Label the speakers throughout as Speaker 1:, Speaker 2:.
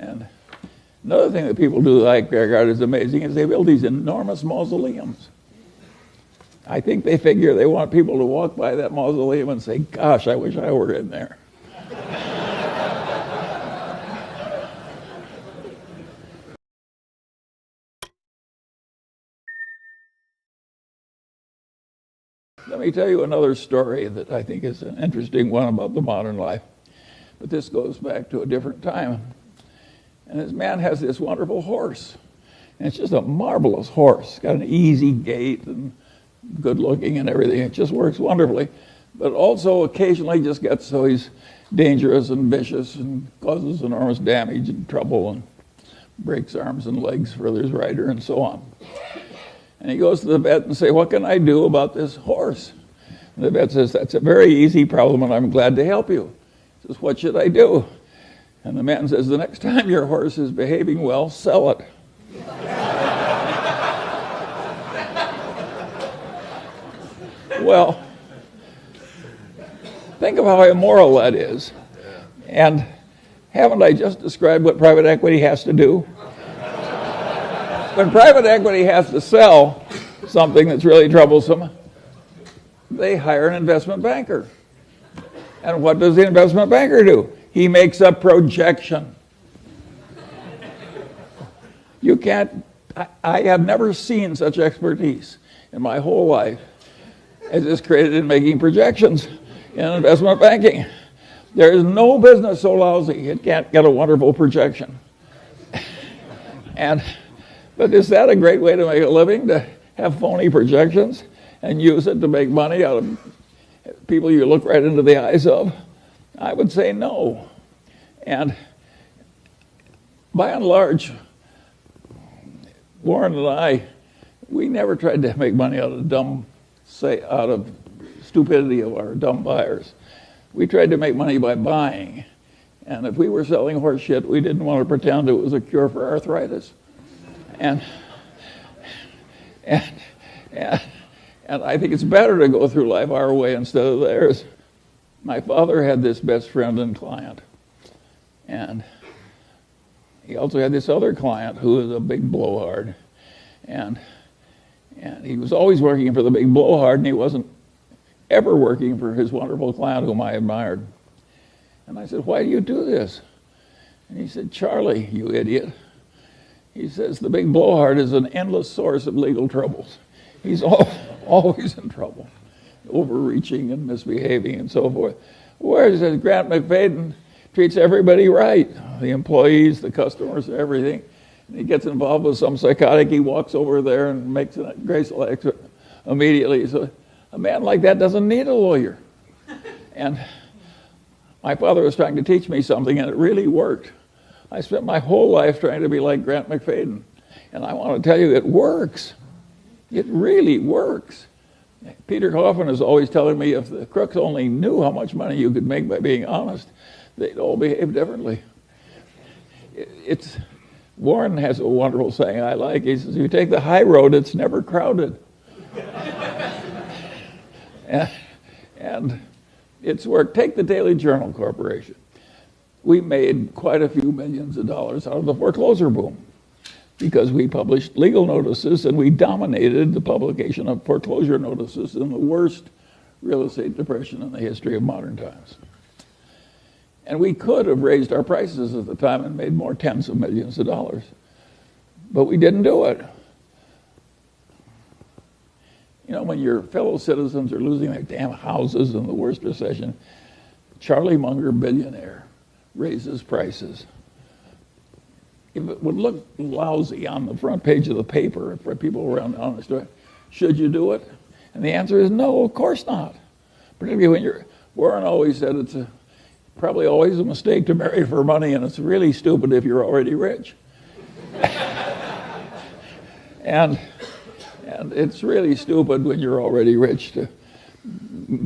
Speaker 1: And another thing that people do like regard as amazing is they build these enormous mausoleums. I think they figure they want people to walk by that mausoleum and say, gosh, I wish I were in there. Let me tell you another story that I think is an interesting one about the modern life. But this goes back to a different time. And this man has this wonderful horse. And it's just a marvelous horse. It's got an easy gait and good looking and everything. It just works wonderfully. But also occasionally just gets so he's dangerous and vicious and causes enormous damage and trouble and breaks arms and legs for his rider and so on. And he goes to the vet and says, what can I do about this horse? And the vet says, that's a very easy problem and I'm glad to help you. He says, what should I do? And the man says, the next time your horse is behaving well, sell it. Well, think of how immoral that is. And haven't I just described what private equity has to do? When private equity has to sell something that's really troublesome, they hire an investment banker. And what does the investment banker do? He makes a projection. You can't, I have never seen such expertise in my whole life as is created in making projections in investment banking. There is no business so lousy it can't get a wonderful projection. But is that a great way to make a living, to have phony projections and use it to make money out of people you look right into the eyes of? I would say no. And by and large, Warren and I, we never tried to make money out of stupidity of our dumb buyers. We tried to make money by buying. And if we were selling horse shit, we didn't want to pretend it was a cure for arthritis. And I think it's better to go through life our way instead of theirs. My father had this best friend and client. And he also had this other client who was a big blowhard. And he was always working for the big blowhard, and he wasn't ever working for his wonderful client whom I admired. And I said, why do you do this? And he said, Charlie, you idiot. He says, the big blowhard is an endless source of legal troubles. He's always in trouble, overreaching and misbehaving and so forth. Whereas Grant McFadden treats everybody right, the employees, the customers, everything. And he gets involved with some psychotic, he walks over there and makes a graceful exit immediately. So a man like that doesn't need a lawyer. And my father was trying to teach me something, and it really worked. I spent my whole life trying to be like Grant McFadden. And I want to tell you, it works. It really works. Peter Coffin is always telling me if the crooks only knew how much money you could make by being honest, they'd all behave differently. Warren has a wonderful saying I like. He says, if you take the high road, it's never crowded. and it's worked. Take the Daily Journal Corporation. We made quite a few millions of dollars out of the foreclosure boom because we published legal notices and we dominated the publication of foreclosure notices in the worst real estate depression in the history of modern times. And we could have raised our prices at the time and made more tens of millions of dollars. But we didn't do it. You know, when your fellow citizens are losing their damn houses in the worst recession, Charlie Munger, billionaire, raises prices. If it would look lousy on the front page of the paper for people around the honest way, should you do it? And the answer is no, of course not. Particularly when Warren always said it's probably always a mistake to marry for money, and it's really stupid if you're already rich. and it's really stupid when you're already rich to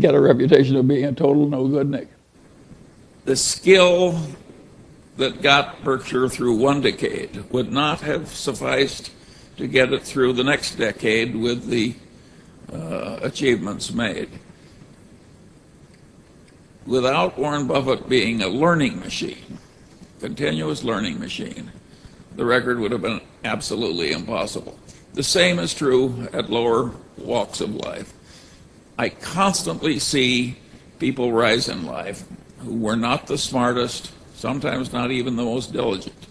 Speaker 1: get a reputation of being a total no-goodnik. The skill that got Berkshire through one decade would not have sufficed to get it through the next decade with the achievements made. Without Warren Buffett being a learning machine, continuous learning machine, the record would have been absolutely impossible. The same is true at lower walks of life. I constantly see people rise in life who were not the smartest, sometimes not even the most diligent,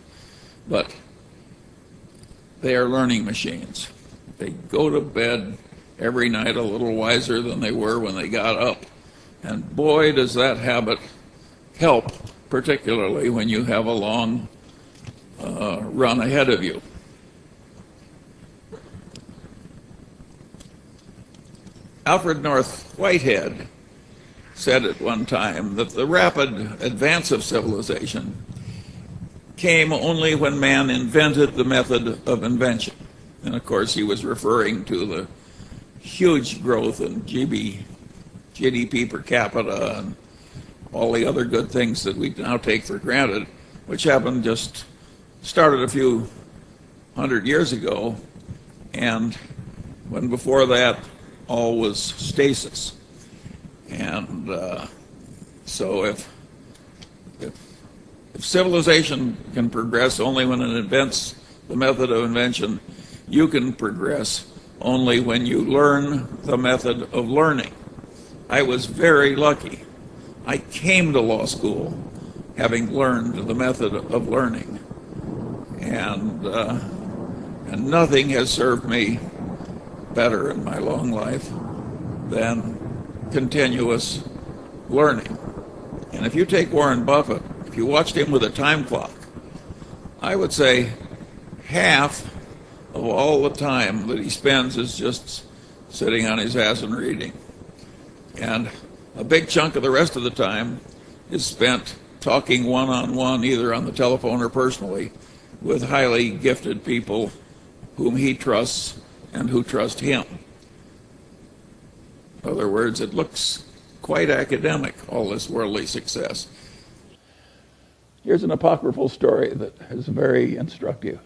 Speaker 1: but they are learning machines. They go to bed every night a little wiser than they were when they got up. And boy, does that habit help, particularly when you have a long run ahead of you. Alfred North Whitehead said at one time that the rapid advance of civilization came only when man invented the method of invention. And of course he was referring to the huge growth in GDP per capita and all the other good things that we now take for granted, which started a few hundred years ago, and when before that all was stasis. And so if civilization can progress only when it invents the method of invention, you can progress only when you learn the method of learning. I was very lucky. I came to law school having learned the method of learning. And nothing has served me better in my long life than continuous learning. And if you take Warren Buffett, if you watched him with a time clock, I would say half of all the time that he spends is just sitting on his ass and reading. And a big chunk of the rest of the time is spent talking one-on-one, either on the telephone or personally, with highly gifted people whom he trusts and who trust him. In other words, it looks quite academic, all this worldly success. Here's an apocryphal story that is very instructive.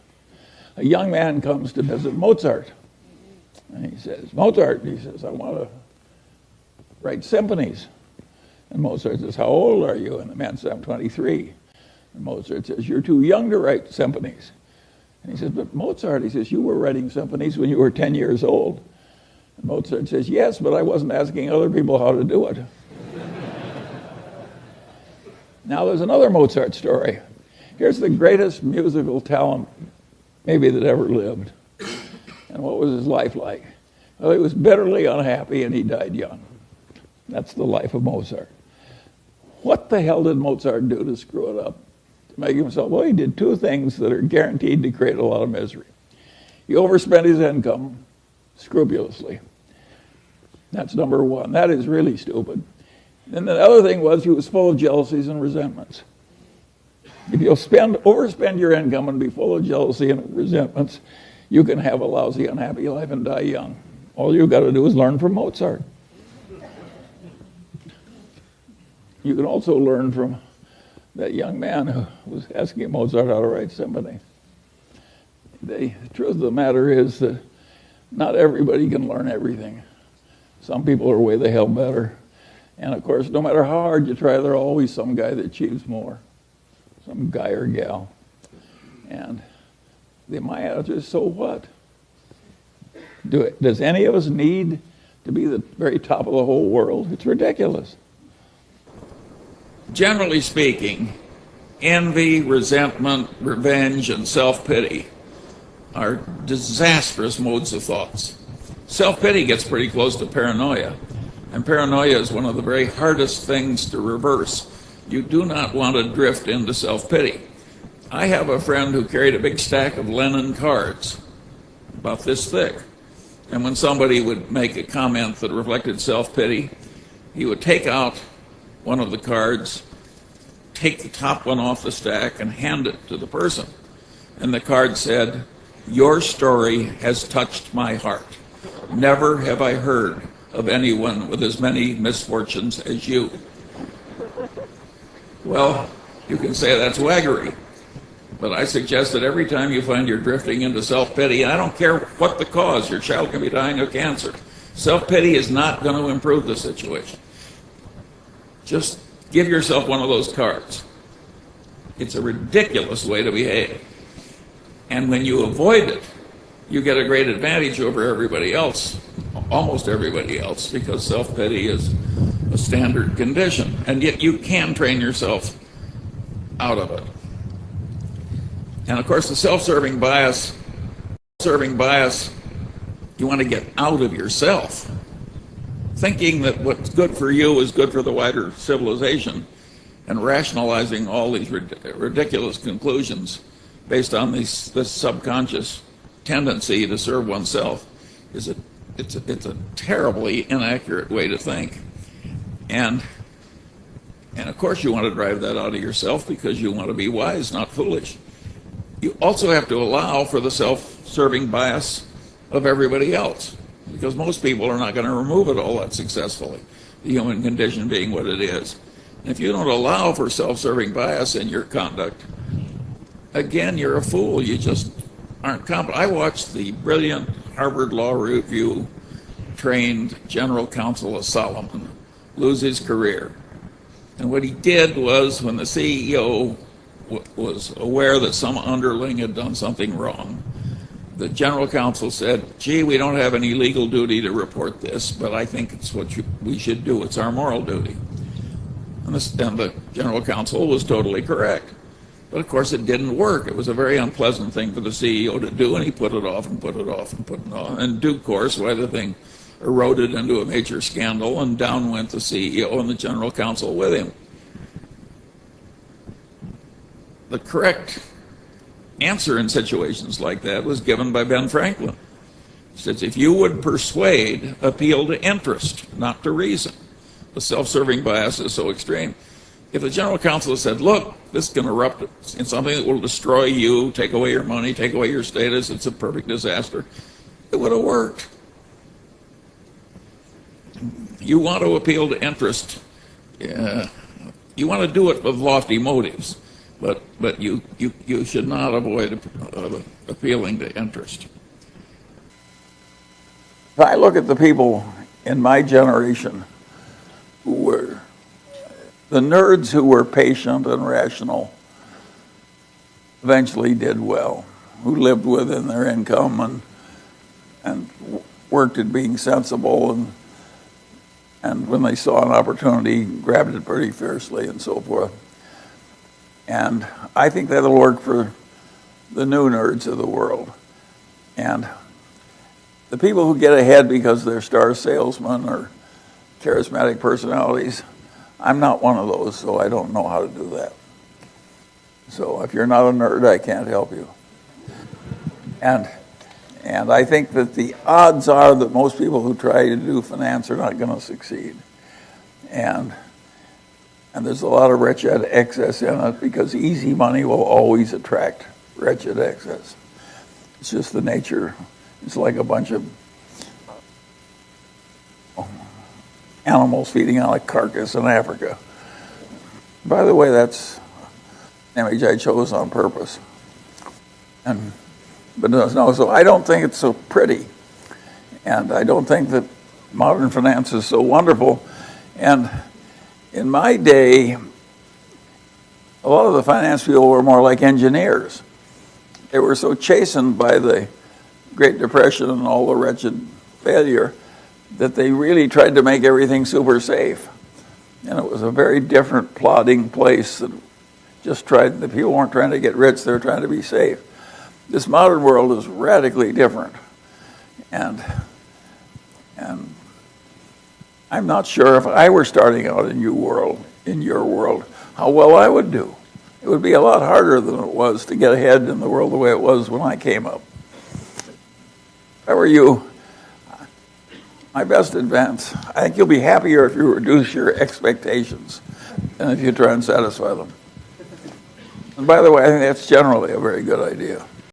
Speaker 1: A young man comes to visit Mozart. And he says, Mozart, he says, I want to write symphonies. And Mozart says, how old are you? And the man says, I'm 23. And Mozart says, you're too young to write symphonies. And he says, but Mozart, he says, you were writing symphonies when you were 10 years old. And Mozart says, yes, but I wasn't asking other people how to do it. Now there's another Mozart story. Here's the greatest musical talent maybe that ever lived. And what was his life like? Well, he was bitterly unhappy and he died young. That's the life of Mozart. What the hell did Mozart do to screw it up? To make himself, well, he did two things that are guaranteed to create a lot of misery. He overspent his income scrupulously. That's number one. That is really stupid. And the other thing was he was full of jealousies and resentments. If you'll overspend your income and be full of jealousy and resentments, you can have a lousy, unhappy life and die young. All you've got to do is learn from Mozart. You can also learn from that young man who was asking Mozart how to write symphony. The truth of the matter is that not everybody can learn everything. Some people are way the hell better. And of course, no matter how hard you try, there's always some guy that achieves more. Some guy or gal. And my answer is, so what? Does any of us need to be the very top of the whole world? It's ridiculous. Generally speaking, envy, resentment, revenge, and self-pity are disastrous modes of thoughts. Self-pity gets pretty close to paranoia, and paranoia is one of the very hardest things to reverse. You do not want to drift into self-pity. I have a friend who carried a big stack of Lenin cards, about this thick, and when somebody would make a comment that reflected self-pity, he would take out one of the cards, take the top one off the stack, and hand it to the person. And the card said, "Your story has touched my heart. Never have I heard of anyone with as many misfortunes as you." Well, you can say that's waggery, but I suggest that every time you find you're drifting into self-pity, and I don't care what the cause, your child can be dying of cancer, self-pity is not going to improve the situation. Just give yourself one of those cards It's a ridiculous way to behave. And when you avoid it, you get a great advantage over everybody else, almost everybody else, because self-pity is a standard condition. And yet you can train yourself out of it. And of course, the self-serving bias, you want to get out of yourself. Thinking that what's good for you is good for the wider civilization, and rationalizing all these ridiculous conclusions based on this subconscious tendency to serve oneself it's a terribly inaccurate way to think. And of course you want to drive that out of yourself because you want to be wise, not foolish. You also have to allow for the self-serving bias of everybody else, because most people are not going to remove it all that successfully, the human condition being what it is. And if you don't allow for self-serving bias in your conduct, again, you're a fool. You just aren't competent. I watched the brilliant Harvard Law Review trained general counsel of Solomon lose his career. And what he did was, when the CEO was aware that some underling had done something wrong, the general counsel said, gee, we don't have any legal duty to report this, but I think it's what we should do. It's our moral duty. And the general counsel was totally correct. But of course it didn't work. It was a very unpleasant thing for the CEO to do, and he put it off and put it off and put it off. And in due course, why the thing eroded into a major scandal, and down went the CEO and the general counsel with him. The correct answer in situations like that was given by Ben Franklin. He says, if you would persuade, appeal to interest, not to reason. The self-serving bias is so extreme. If the general counsel had said, look, this can erupt in something that will destroy you, take away your money, take away your status, it's a perfect disaster, it would have worked. You want to appeal to interest. You want to do it with lofty motives, but you should not avoid appealing to interest.
Speaker 2: If I look at the people in my generation who were the nerds who were patient and rational, eventually did well, who lived within their income and worked at being sensible, and when they saw an opportunity, grabbed it pretty fiercely and so forth. And I think that'll work for the new nerds of the world. And the people who get ahead because they're star salesmen or charismatic personalities, I'm not one of those, so I don't know how to do that. So if you're not a nerd, I can't help you. And I think that the odds are that most people who try to do finance are not going to succeed. And there's a lot of wretched excess in it, because easy money will always attract wretched excess. It's just the nature. It's like a bunch of animals feeding on a carcass in Africa. By the way, that's an image I chose on purpose. But no, so I don't think it's so pretty. And I don't think that modern finance is so wonderful. And in my day, a lot of the finance people were more like engineers. They were so chastened by the Great Depression and all the wretched failure that they really tried to make everything super safe. And it was a very different, plodding place that the people weren't trying to get rich, they were trying to be safe. This modern world is radically different. And I'm not sure if I were starting out in your world, how well I would do. It would be a lot harder than it was to get ahead in the world the way it was when I came up. If I were you, my best advance, I think you'll be happier if you reduce your expectations than if you try and satisfy them. And by the way, I think that's generally a very good idea.